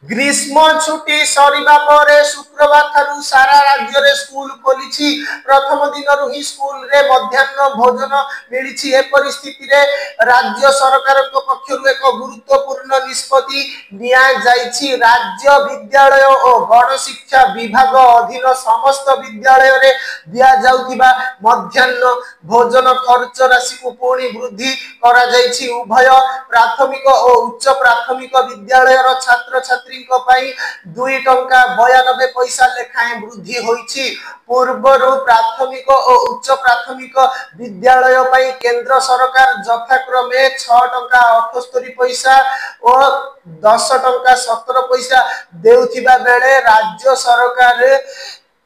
ग्रीष्म छुट्टी सरिबा परे शुक्रवार ठारू सारा राज्य रे स्कूल खोली। प्रथम दिन ही स्कूल रे मध्याह्न भोजन मिली। ए परिस्थिति रे राज्य सरकार पक्षरु एक गुरुत्वपूर्ण निष्पत्ति निया जाइछि। राज्य विद्यालय और गण शिक्षा विभाग अधीन समस्त विद्यालय रे दिया जाउथिबा मध्याह्न भोजन खर्च राशि को पुणी वृद्धि करा जाइछि। उभय प्राथमिक और उच्च प्राथमिक विद्यालय छात्र छात्री 2 टंका 92 पैसा लेखाएं वृद्धि होइछि। पूर्वरु प्राथमिक और उच्च प्राथमिक विद्यालय पई केंद्र सरकार यथाक्रमे 6 टंका 78 पैसा और 10 टंका 17 पैसा देउथिबा बेले राज्य सरकार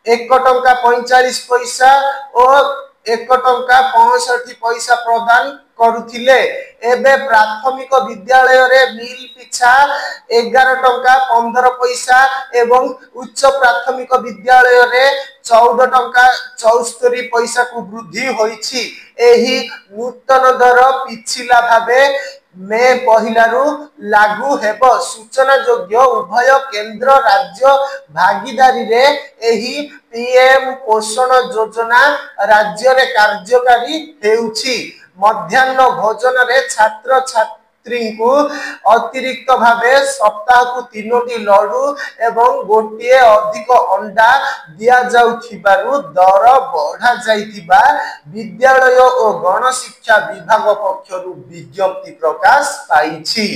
1 टंका 45 पैसा और 1 टंका 65 पैसा प्रदान करुथिले। एबे प्राथमिक विद्यालय रे मील पिछा 11 टंका 15 पैसा एवं उच्च प्राथमिक विद्यालय रे 14 टंका 74 पैसा को वृद्धि होइछि। एही नूतन दर पिछिला भाबे मे पहिलारु लागू हेबो। सूचना योग्य उभय केंद्र राज्य भागीदारी रे एही पीएम पोषण योजना राज्य रे कार्यकारी हेउछि। मध्याह्न भोजन रे छात्र छात्री को अतिरिक्त भावे सप्ताह को 3टी लड्डू एवं गोटिए अधिक अंडा दिया जाउथिबारु दर बढ़ा जाइथिबा विद्यालय और गण शिक्षा विभाग पक्षरु विज्ञप्ति प्रकाश पाइछि।